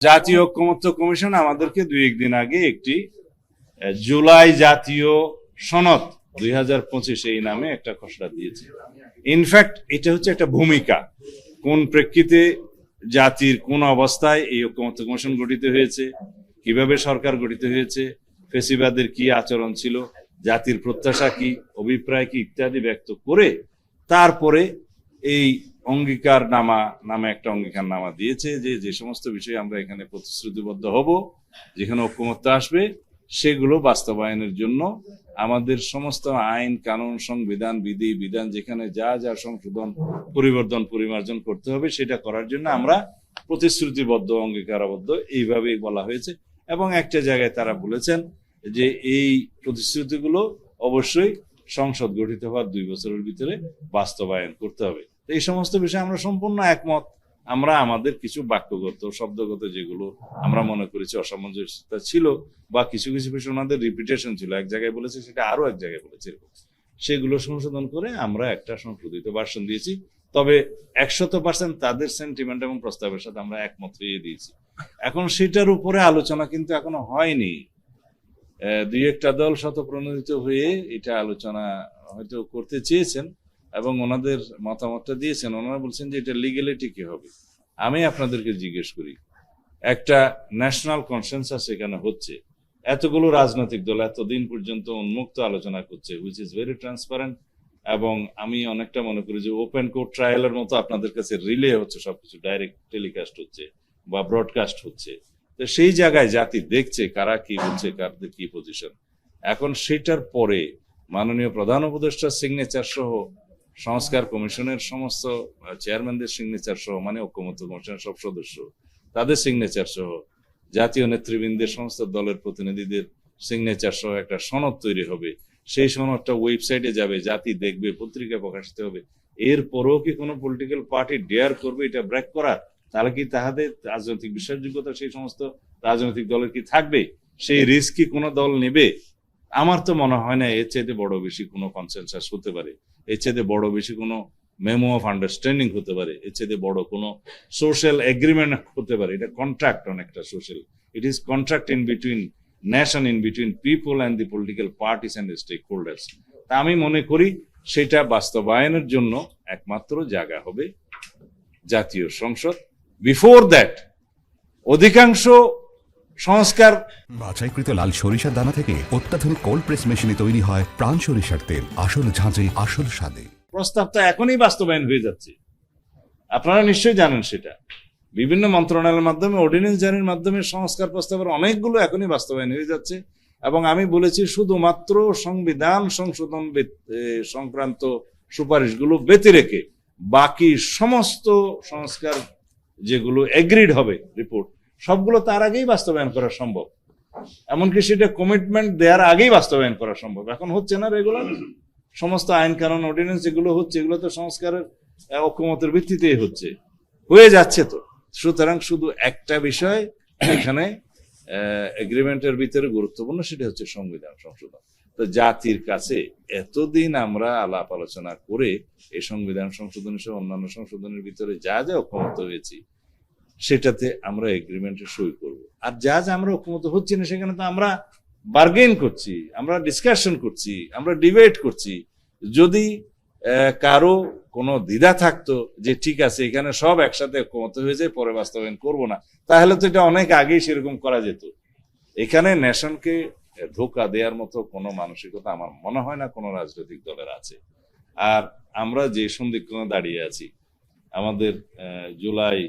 জাতীয় ঐকমত্য কমিশন আমাদেরকে 2-1 দিন আগে একটি জুলাই জাতীয় সনদ 2025 এই নামে একটা খসড়া দিয়েছে। ইনফ্যাক্ট এটা হচ্ছে একটা ভূমিকা, কোন প্রেক্ষিতে জাতির কোন অবস্থায় এই ঐকমত্য কমিশন গঠিত হয়েছে, কিভাবে সরকার গঠিত হয়েছে, ফেসিবাদের কি আচরণ ছিল, জাতির প্রত্যাশা কি, অভিপ্রায় কি ইত্যাদি ব্যক্ত করে তারপরে এই অঙ্গীকার নামে একটা অঙ্গীকার নামা দিয়েছে যে সমস্ত বিষয়ে আমরা এখানে প্রতিশ্রুতিবদ্ধ হব, যেখানে ঐকমত্য আসবে সেগুলো বাস্তবায়নের জন্য আমাদের সমস্ত আইন কানুন সংবিধান বিধান যেখানে যা সংশোধন পরিবর্তন পরিমার্জন করতে হবে সেটা করার জন্য আমরা প্রতিশ্রুতিবদ্ধ অঙ্গীকারাবদ্ধ এইভাবেই বলা হয়েছে। এবং একটা জায়গায় তারা বলেছেন যে এই প্রতিশ্রুতিগুলো অবশ্যই সংসদ গঠিত হওয়ার 2 বছরের ভিতরে বাস্তবায়ন করতে হবে। এই সমস্ত বিষয়ে আমরা সম্পূর্ণ একমত। আমরা আমাদের কিছু বাক্যগত শব্দগত যেগুলো আমরা মনে করেছি অসামঞ্জস্যতা ছিল বা কিছু বিষয় ওনাদের রিপিটেশন ছিল, এক জায়গায় বলেছে সেটা আরো এক জায়গায় বলেছে, সেগুলো সংশোধন করে আমরা একটা সংশোধিত ভার্সন দিয়েছি। তবে 100% তাদের সেন্টিমেন্ট এবং প্রস্তাবের সাথে আমরা একমত হয়ে দিয়েছি। এখন সেটার উপরে আলোচনা কিন্তু এখনো হয়নি। 2-1টা দল শতপ্রণোদিত হয়ে এটা আলোচনা হয়তো করতে চেয়েছেন এবং ওনাদের মতামতটা দিয়েছেন। ওনারা বলছেন যে এটা লিগ্যালিটি কি হবে। আমি আপনাদেরকে জিজ্ঞেস করি, একটা ন্যাশনাল কনসেনসাস এখানে হচ্ছে, এতগুলো রাজনৈতিক দল এতদিন পর্যন্ত উন্মুক্ত আলোচনা করছে, হুইচ ইজ ভেরি ট্রান্সপারেন্ট, এবং আমি অনেকটা মনে করি যে ওপেন কোর্ট ট্রায়ালের মতো আপনাদের কাছে রিলে হচ্ছে, সবকিছু ডাইরেক্ট টেলিকাস্ট হচ্ছে বা ব্রডকাস্ট হচ্ছে। তো সেই জায়গায় জাতি দেখছে কারা কি বলছে, কারদের কি পজিশন। এখন সেটার পরে মাননীয় প্রধান উপদেষ্টার সিগনেচার সহ সংস্কার কমিশনের সমস্ত চেয়ারম্যানদের সিগনেচার সহ, মানে ঐকমত্য কমিশনের সব সদস্য তাদের সিগনেচার সহ, জাতীয় নেতৃবৃন্দের সমস্ত দলের প্রতিনিধিদের সিগনেচার সহ একটা সনদ তৈরি হবে। সেই সনদটা ওয়েবসাইটে যাবে, জাতি দেখবে, পত্রিকায় প্রকাশিত হবে। এরপরেও কি কোনো পলিটিক্যাল পার্টি ডেয়ার করবে এটা ব্রেক করার? তাহলে কি তাদের রাজনৈতিক বিশ্বাসযোগ্যতা সেই সমস্ত রাজনৈতিক দলের কি থাকবে? সেই রিস্ক কি কোনো দল নেবে? আমার তো মনে হয় না এর চাইতে বড় বেশি কোনো কনসেনসাস হতে পারে, এর চাইতে বড় বেশি কোনো মেমো অফ আন্ডারস্ট্যান্ডিং হতে পারে, এর চাইতে বড় কোনো সোশ্যাল এগ্রিমেন্ট হতে পারে। এটা কন্ট্রাক্ট, অনেকটা social, it is contract in between nation, in between people and the political parties and stakeholders. তা আমি মনে করি সেটা বাস্তবায়নের জন্য একমাত্র জায়গা হবে জাতীয় সংসদ। বিফোর দ্যাট অধিকাংশ সংস্কার বাছাইকৃত লাল সরিষার দানা থেকে অত্যাধুনিক কোল্ড প্রেস মেশিনে তৈরি হয় প্রাণ সরিষার তেল, আসল ঝাঁঝে আসল স্বাদে। প্রস্তাবটা এখনই বাস্তবায়ন হয়ে যাচ্ছে, আপনারা নিশ্চয়ই জানেন সেটা। বিভিন্ন মন্ত্রণালয়ের মাধ্যমে, অর্ডিন্যান্স জারির মাধ্যমে সংস্কার প্রস্তাবের অনেকগুলো এখনই বাস্তবায়ন হয়ে যাচ্ছে। এবং আমি বলেছি শুধুমাত্র সংবিধান সংশোধন সংক্রান্ত সুপারিশগুলো ব্যতি রেখে বাকি সমস্ত সংস্কার যেগুলো এগ্রিড হবে রিপোর্ট, সবগুলো তার আগেই বাস্তবায়ন করা সম্ভব। এমনকি সেটা কমিটমেন্ট দেওয়ার আগেই বাস্তবায়ন করা সম্ভব। এখন হচ্ছে না রেগুলার সমস্ত আইন কানুন অর্ডিন্যান্স যেগুলো হচ্ছে, এগুলো তো সংস্কারের ঐকমত্যের ভিত্তিতেই হয়ে যাচ্ছে। তো সুতরাং শুধু একটা বিষয় এখানে এগ্রিমেন্টের ভিতরে গুরুত্বপূর্ণ, সেটা হচ্ছে সংবিধান সংশোধন। তো জাতির কাছে এতদিন আমরা আলাপ আলোচনা করে এই সংবিধান সংশোধন সহ অন্যান্য সংশোধনের ভিতরে যা ঐকমত্য হয়েছি সেটাতে আমরা এগ্রিমেন্টে সই করব। আর যা আমরা ঐকমত্য হচ্ছি না সেখানে তো আমরা বার্গেন করছি, আমরা ডিসকাশন করছি, আমরা ডিবেট করছি। যদি কারো কোনো দ্বিধা থাকতো যে ঠিক আছে এখানে সব একসাথে ঐকমত্য হয়ে যায়, পরে বাস্তবায়ন করব না, তাহলে তো এটা অনেক আগেই সেরকম করা যেত। এখানে নেশনকে ধোঁকা দেওয়ার মতো কোনো মানসিকতা আমার মনে হয় না কোনো রাজনৈতিক দলের আছে। আর আমরা যে সন্দিগ্ধে দাঁড়িয়ে আছি, আমাদের জুলাই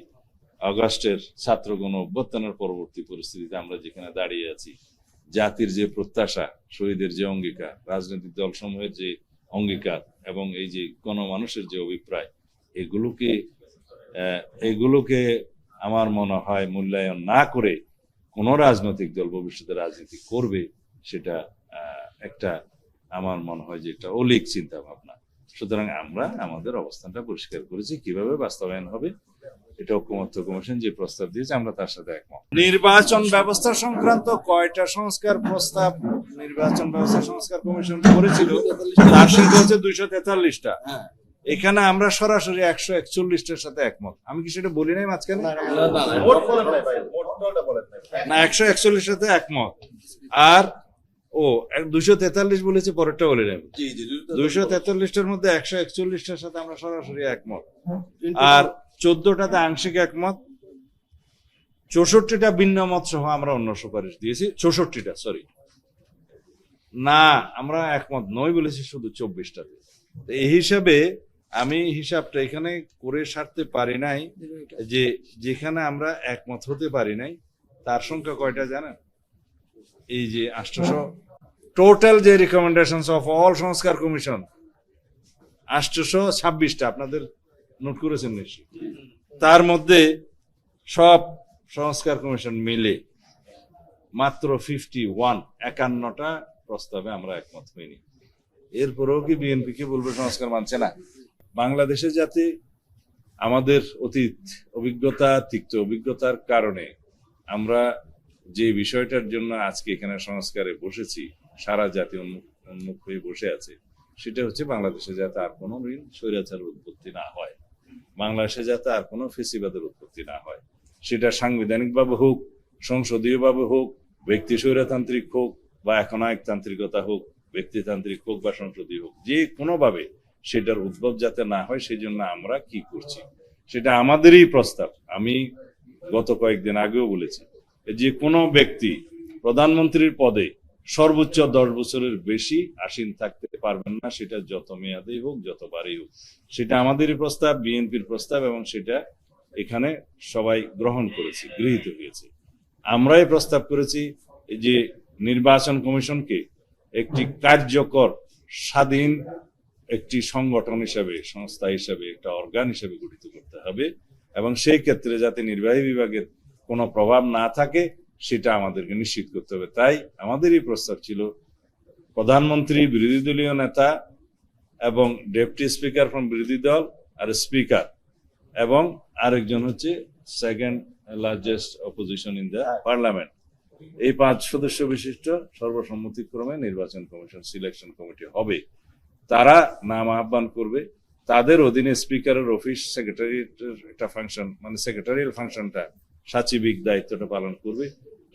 আগস্টের ছাত্রগণ অভ্যুত্থানের পরবর্তী পরিস্থিতিতে আমরা যেখানে দাঁড়িয়ে আছি, জাতির যে প্রত্যাশা, শহীদের যে অঙ্গীকার, রাজনৈতিক দলসমূহের যে অঙ্গীকার এবং এই যে গণমানুষের যে অভিপ্রায়, এগুলোকে আমার মনে হয় মূল্যায়ন না করে কোন রাজনৈতিক দল ভবিষ্যতে রাজনীতি করবে, সেটা একটা আমার মনে হয় যে একটা অলীক চিন্তা ভাবনা। সুতরাং আমরা আমাদের অবস্থানটা পরিষ্কার করেছি, কিভাবে বাস্তবায়ন হবে এটা ঐকমত্য কমিশন যে প্রস্তাব দিয়েছে আমরা তার সাথে একমত। নির্বাচন ব্যবস্থা সংক্রান্ত কয়টা সংস্কার প্রস্তাব নির্বাচন ব্যবস্থা সংস্কার কমিশন করেছিল তার সংখ্যা হচ্ছে 243টা। এখানে আমরা সরাসরি 141টার সাথে একমত। আমি কি সেটা বলি নাই মাঝখানে? না 141 সাথে একমত। আর 243 বলেছে, পরেরটা বলে নেব। 243টার মধ্যে 141টার সাথে আমরা সরাসরি একমত, আর 14টাতে আংশিক একমত, 64টা ভিন্ন মত সহ আমরা অন্য সুপারিশ দিয়েছি। 64টা, সরি, না আমরা একমত নই বলেছি শুধু 24টাতে। এই হিসাবে আমি হিসাবটা এখানে করে সারতে পারি নাই, যে যেখানে আমরা একমত হতে পারি নাই তার সংখ্যা কয়টা জানেন? এই যে 800 টোটাল যে রিকমেন্ডেশনস অফ অল সংস্কার কমিশন 826টা, আপনাদের নোট করেছেন নিশ্চয়ই। তার মধ্যে সব সংস্কার কমিশন মিলে মাত্র 51টা প্রস্তাবে আমরা একমত হইনি। এরপরেও কি বিএনপি কে বলবে সংস্কার মানছে না? বাংলাদেশে যাতে আমাদের অতীত অভিজ্ঞতা, তিক্ত অভিজ্ঞতার কারণে আমরা যে বিষয়টার জন্য আজকে এখানে সংস্কারে বসেছি, সারা জাতি উন্মুখ হয়ে বসে আছে, সেটা হচ্ছে বাংলাদেশে যাতে আর কোনো ঋণ স্বৈরাচারের উৎপত্তি না হয়, বাংলাদেশে যাতে আর কোনো ফেসিবাদের উৎপত্তি না হয়। সেটা সাংবিধানিকভাবে হোক, সংসদীয়ভাবে হোক, ব্যক্তি স্বৈরতান্ত্রিক হোক বা একনায়কতান্ত্রিকতা হোক, ব্যক্তিতান্ত্রিক হোক বা সংসদীয় হোক, যে কোনোভাবে সেটার উদ্ভব যাতে না হয়, সেই জন্য আমরা কি করছি সেটা আমাদেরই প্রস্তাব। আমি গত কয়েকদিন আগেও বলেছি, যে কোনো ব্যক্তি প্রধানমন্ত্রীর পদে সর্বোচ্চ 10 বছরের বেশি আসীন থাকতে পারবেন না, সেটা যত মেয়াদেই হোক, যতবারই হোক। সেটা আমাদেরই প্রস্তাব, বিএনপির প্রস্তাব, এবং সেটা এখানে সবাই গ্রহণ করেছে, গৃহীত হয়েছে। আমরাই প্রস্তাব করেছি যে নির্বাচন কমিশনকে একটি কার্যকর, স্বাধীন একটি সংগঠন হিসেবে, সংস্থা হিসেবে, একটা অর্গান হিসেবে গঠিত করতে হবে, এবং সেই ক্ষেত্রে যাতে নির্বাহী বিভাগের কোনো প্রভাব না থাকে সেটা আমাদেরকে নিশ্চিত করতে হবে। তাই আমাদেরই প্রস্তাব ছিল প্রধানমন্ত্রী, বিরোধী দলীয় নেতা এবং ডেপুটি স্পিকার ফ্রম বিরোধী দল, আর স্পিকার, এবং আরেকজন হচ্ছে second largest opposition in the parliament, এই 5 সদস্য বিশিষ্ট সর্বসম্মতিক্রমে নির্বাচন কমিশন সিলেকশন কমিটি হবে। তারা নাম আহ্বান করবে, তাদের অধীনে স্পিকারের অফিস, সেক্রেটারিয়েটের একটা ফাংশন, মানে সেক্রেটারিয়াল ফাংশনটা, সাচিবিক দায়িত্বটা পালন করবে।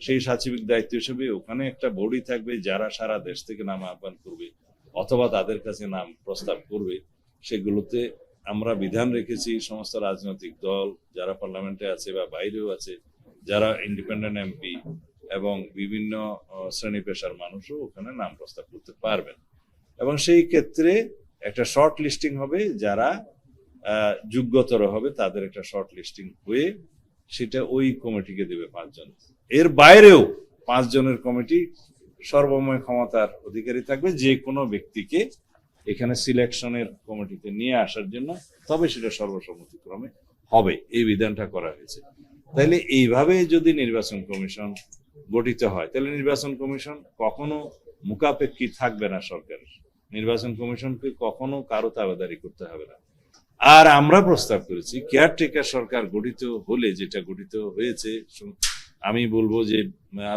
সেই সাচিবিক দায়িত্ব হিসেবে ওখানে একটা বডি থাকবে যারা সারা দেশ থেকে নাম আহ্বান করবে অথবা তাদের কাছে নাম প্রস্তাব করবে। সেগুলোতে আমরা বিধান রেখেছি সমস্ত রাজনৈতিক দল যারা পার্লামেন্টে আছে বা বাইরেও আছে, যারা ইন্ডিপেন্ডেন্ট এমপি এবং বিভিন্ন শ্রেণী পেশার মানুষও ওখানে নাম প্রস্তাব করতে পারবেন। এবং সেই ক্ষেত্রে একটা শর্ট লিস্টিং হবে, যারা যোগ্যতর হবে তাদের একটা শর্ট লিস্টিং হয়ে সেটা ওই কমিটিকে দেবে 5 জন। এর বাইরেও 5 জনের কমিটি সর্বময় ক্ষমতার অধিকারী থাকবে যে কোনো ব্যক্তিকে এখানে সিলেকশনের কমিটিতে নিয়ে আসার জন্য, তবে সেটা সর্বসম্মতিক্রমে হবে, এই বিধানটা করা হয়েছে। তাইলে এইভাবে যদি নির্বাচন কমিশন গঠিত হয়, তাহলে নির্বাচন কমিশন কখনো মুখাপেক্ষী থাকবে না সরকারের, নির্বাচন কমিশনকে কখনো কারো তাবেদারি করতে হবে না। আর আমরা প্রস্তাব করেছি কেয়ারটেকার সরকার গঠিত হলে, যেটা গঠিত হয়েছে আমি বলবো যে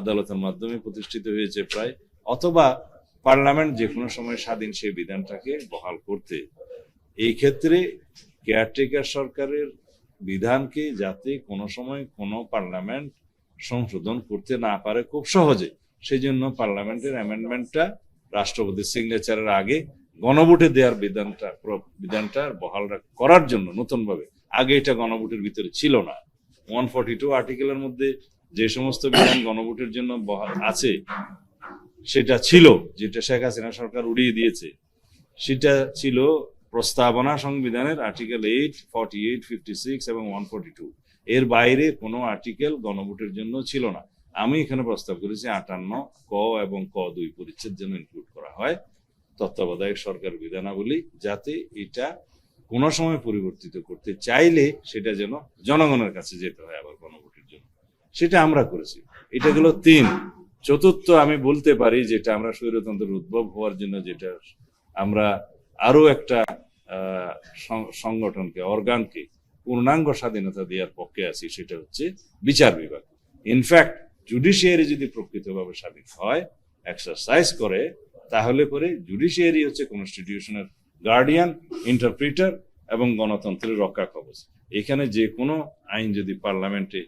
আদালতের মাধ্যমে প্রতিষ্ঠিত হয়েছে প্রায়, অথবা পার্লামেন্ট যে কোনো সময় স্বাধীন সেই বিধানটাকে বহাল করতে, এই ক্ষেত্রে কেয়ারটেকার সরকারের বিধানকে যাতে কোনো সময় কোনো পার্লামেন্ট সংশোধন করতে না পারে খুব সহজে, সেই জন্য পার্লামেন্টের অ্যামেন্ডমেন্টটা রাষ্ট্রপতির সিগনেচারের আগে গণভোটে দেওয়ার বিধানটা বহাল করার জন্য নতুন ভাবে, আগে এটা গণভোটের ভিতরে ছিল না। 142 আর্টিকেলের মধ্যে যে সমস্ত বিধান গণভোটের জন্য বহাল আছে সেটা ছিল, যেটা শেখ হাসিনা সরকার উড়িয়ে দিয়েছে, সেটা ছিল প্রস্তাবনা সংবিধানের আর্টিকেল 8, 48, 56 এবং 142। এর বাইরে কোনো আর্টিকেল গণভোটের জন্য ছিল না। আমি এখানে প্রস্তাব করেছি 58 ক এবং ক 2 পরিচ্ছেদ যেন ইনক্লুড করা হয় তত্ত্বাবধায়ক সরকার বিধানাবলী, যাতে এটা কোনো সময় পরিবর্তিত করতে চাইলে সেটা যেন জনগণের কাছে যেতে হয় আবার গণভোটের জন্য, সেটা আমরা করেছি। এটা গেল 3। চতুর্থ আমি বলতে পারি যেটা আমরা স্বৈরতন্ত্রের উদ্ভব হওয়ার জন্য যেটা আমরা আরো একটা সংগঠনকে, অর্গানকে পূর্ণাঙ্গ স্বাধীনতা দেওয়ার পক্ষে আছি, সেটা হচ্ছে বিচার বিভাগ। ইনফ্যাক্ট জুডিশিয়ারি যদি প্রকৃতভাবে স্বাধীন হয়, এক্সারসাইজ করে, তাহলে পরে জুডিশিয়ারি হচ্ছে কনস্টিটিউশনের গার্ডিয়ান, ইন্টারপ্রিটার এবং গণতন্ত্রের রক্ষা কবচ। এখানে যে কোনো আইন যদি পার্লামেন্টে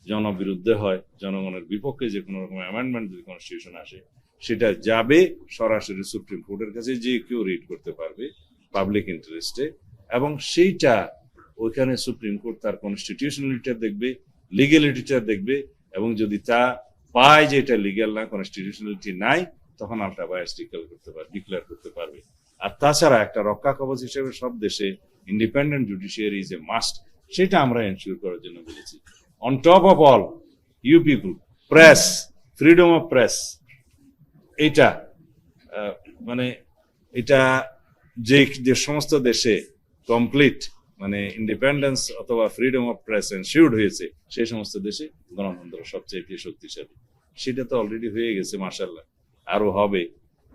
জনবিরুদ্ধে হয়, জনগণের বিপক্ষে যে কোনো রকম অ্যামেন্ডমেন্ট যদি কনস্টিটিউশন আসে, সেটা যাবে সরাসরি সুপ্রিম কোর্টের কাছে, যে কেউ রিড করতে পারবে পাবলিক ইন্টারেস্টে, এবং সেইটা ওইখানে সুপ্রিম কোর্ট তার কনস্টিটিউশনালিটা দেখবে, লিগ্যালিটিটা দেখবে, এবং যদি তা পায় যে এটা লিগ্যাল না, কনস্টিটিউশনালিটি নাই, তখন আলটা বায়াস ডিক্লেয়ার করতে পারবে। আর তাছাড়া একটা রক্ষা কবচ হিসেবে সব দেশে independent judiciary is a must, সেটা আমরা এনশিওর করার জন্য বলেছি। On top of all, you people, press, freedom of press, এটা মানে এটা যে সমস্ত দেশে কমপ্লিট মানে ইন্ডিপেন্ডেন্স অথবা ফ্রিডম অফ প্রেস এনশিওর্ড হয়েছে, সেই সমস্ত দেশে গণতন্ত্র সবচেয়ে শক্তিশালী। সেটা তো অলরেডি হয়ে গেছে, মাশাআল্লাহ, আরো হবে।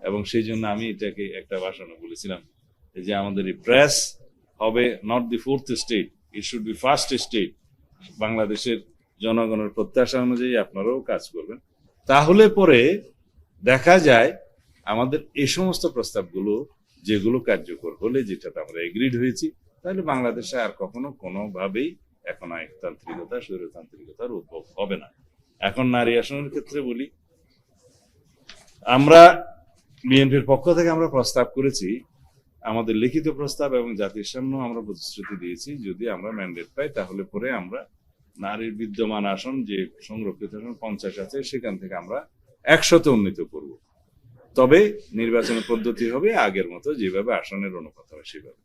এবং সেই জন্য আমি এটাকে একটা ভাষণে বলেছিলাম যে আমাদের এই প্রেস হবে not the fourth state, it should be first state. বাংলাদেশের জনগণের প্রত্যাশা অনুযায়ী আপনারাও কাজ করবেন, তাহলে পরে দেখা যায় আমাদের এই সমস্ত প্রস্তাবগুলো যেগুলো কার্যকর হলে, যেটাতে আমরা এগ্রিড হয়েছি, তাহলে বাংলাদেশে আর কখনো কোনোভাবেই এখন একতান্ত্রিকতা, স্বৈরতান্ত্রিকতার উদ্ভব হবে না। এখন নারী আসনের ক্ষেত্রে বলি, আমরা বিএনপির পক্ষ থেকে আমরা প্রস্তাব করেছি, আমাদের লিখিত প্রস্তাব এবং জাতির সামনে আমরা প্রতিশ্রুতি দিয়েছি, যদি আমরা ম্যান্ডেট পাই তাহলে পরে আমরা নারীর বিদ্যমান আসন যে সংরক্ষিত আসন 50 আছে, সেখান থেকে আমরা 100-তে উন্নীত করব। তবে নির্বাচনের পদ্ধতি হবে আগের মতো, যেভাবে আসনের অনুপাত হয় সেভাবে।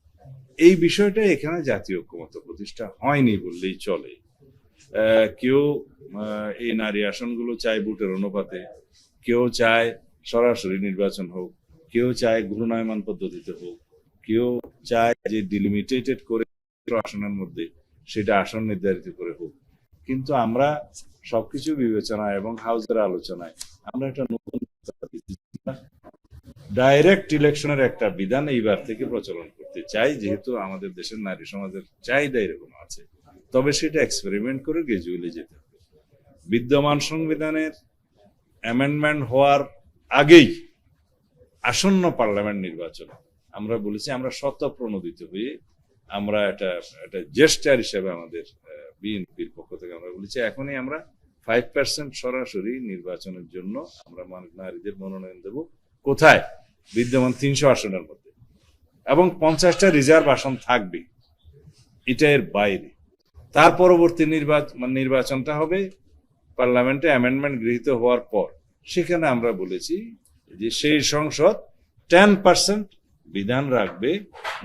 এই বিষয়টা এখানে জাতীয় ঐক্যমত্য প্রতিষ্ঠা হয়নি বললেই চলে। কেউ এই নারী আসনগুলো চায় ভোটের অনুপাতে, কেউ চায় সরাসরি নির্বাচন হোক, কেউ চায় ঘূর্ণায়মান পদ্ধতিতে হোক, কেউ চায় যে ডিলিমিটেটেড করে আসনের মধ্যে সেটা আসন নির্ধারিত করে হোক। কিন্তু আমরা সবকিছু বিবেচনায় এবং হাউসের আলোচনায় আমরা একটা নতুন ডাইরেক্ট ইলেকশনের একটা বিধান এইবার থেকে প্রচলন করতে চাই, যেহেতু আমাদের দেশের নারী সমাজের চাহিদা এরকম আছে। তবে সেটা এক্সপেরিমেন্ট করে গ্রাজুয়ালি যেতে হবে। বিদ্যমান সংবিধানের অ্যামেন্ডমেন্ট হওয়ার আগেই আসন্ন পার্লামেন্ট নির্বাচন আমরা বলেছি, আমরা স্বতঃপ্রণোদিত হয়ে আমরা একটা জেস্টার হিসেবে আমাদের বিএনপির পক্ষ থেকে আমরা বলেছি, এখনই আমরা 5% সরাসরি নির্বাচনের জন্য আমরা নারীদের মনোনয়ন দেব। কোথায়? বিদ্যমান 300 আসনের মধ্যে, এবং 50টা রিজার্ভ আসন থাকবে, এটা এর বাইরে। তার পরবর্তী নির্বাচনটা হবে পার্লামেন্টে অ্যামেন্ডমেন্ট গৃহীত হওয়ার পর। সেখানে আমরা বলেছি যে সেই সংসদ 10% বিধান রাখবে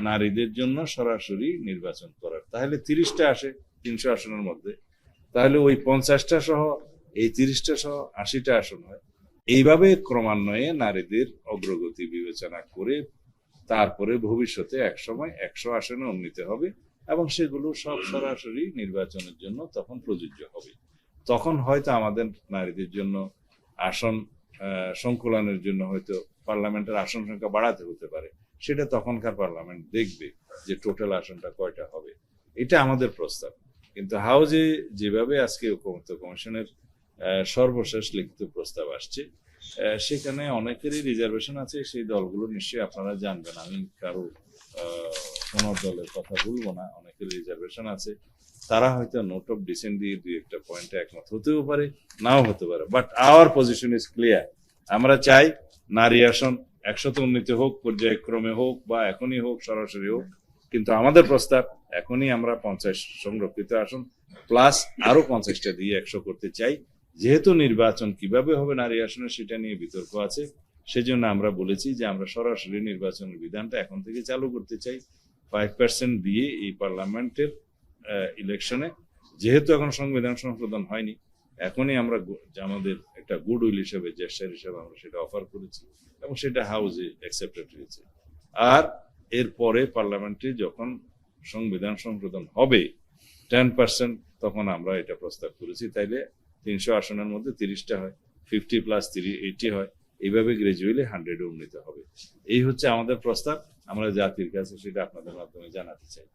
নারীদের জন্য সরাসরি নির্বাচন করার। তাহলে 30টা আসে 300 আসনের মধ্যে, তাহলে ওই 50টা সহ এই 30টা সহ 80টা আসন হয়। এইভাবে ক্রমান্বয়ে নারীদের অগ্রগতি বিবেচনা করে তারপরে ভবিষ্যতে একসময় 100 আসনে উন্নীত হবে, এবং সেগুলো সব সরাসরি নির্বাচনের জন্য তখন প্রযোজ্য হবে। তখন হয়তো আমাদের নারীদের জন্য আসন সংকুলনের জন্য হয়তো পার্লামেন্টের আসন সংখ্যা বাড়াতে হতে পারে, সেটা তখনকার পার্লামেন্ট দেখবে যে টোটাল আসনটা কয়টা হবে। এটা আমাদের প্রস্তাব। কিন্তু হাউজে যেভাবে আজকে ঐক্যমত্য কমিশনের সর্বশেষ লিখিত প্রস্তাব আসছে, সেখানে অনেকেরই রিজার্ভেশন আছে। সেই দলগুলো নিশ্চয়ই আপনারা জানবেন, আমি কারো কোন দলের কথা বলবো না। অনেকের রিজার্ভেশন আছে, তারা হয়তো নোট অফ ডিসেন্ট দিয়ে 2-1টা পয়েন্টে একমত হতেও পারে, নাও হতে পারে, but hour position is clear. আমরা চাই নারী আসন 100-তে উন্নীত হোক, পর্যায়ক্রমে হোক বা এখনই হোক, সরাসরি হোক। কিন্তু আমাদের প্রস্তাব এখনই আমরা 50 সংরক্ষিত আসন প্লাস আরো 50টা দিয়ে 100 করতে চাই। যেহেতু নির্বাচন কিভাবে হবে নারী আসনে সেটা নিয়ে বিতর্ক আছে, সেজন্য আমরা বলেছি যে আমরা সরাসরি নির্বাচনের বিধানটা এখন থেকে চালু করতে চাই 5% দিয়ে এই পার্লামেন্টের ইলেকশনে। যেহেতু এখন সংবিধান সংশোধন হয়নি, এখনই আমরা আমাদের একটা গুডউইল হিসেবে, জেস্টার হিসেবে আমরা সেটা অফার করেছি, এবং সেটা হাউসে অ্যাকসেপ্টেড হয়েছে। আর এরপরে পার্লামেন্টে যখন সংবিধান সংশোধন হবে 10%, তখন আমরা এটা প্রস্তাব করেছি, তাইলে 300 আসনের মধ্যে 30টা হয়, 50 + 3 80 হয়, এইভাবে গ্রাজুয়ালি 100-এ উন্নীত হবে। এই হচ্ছে আমাদের প্রস্তাব। আমরা জাতির কাছে সেটা আপনাদের মাধ্যমে জানাতে চাই।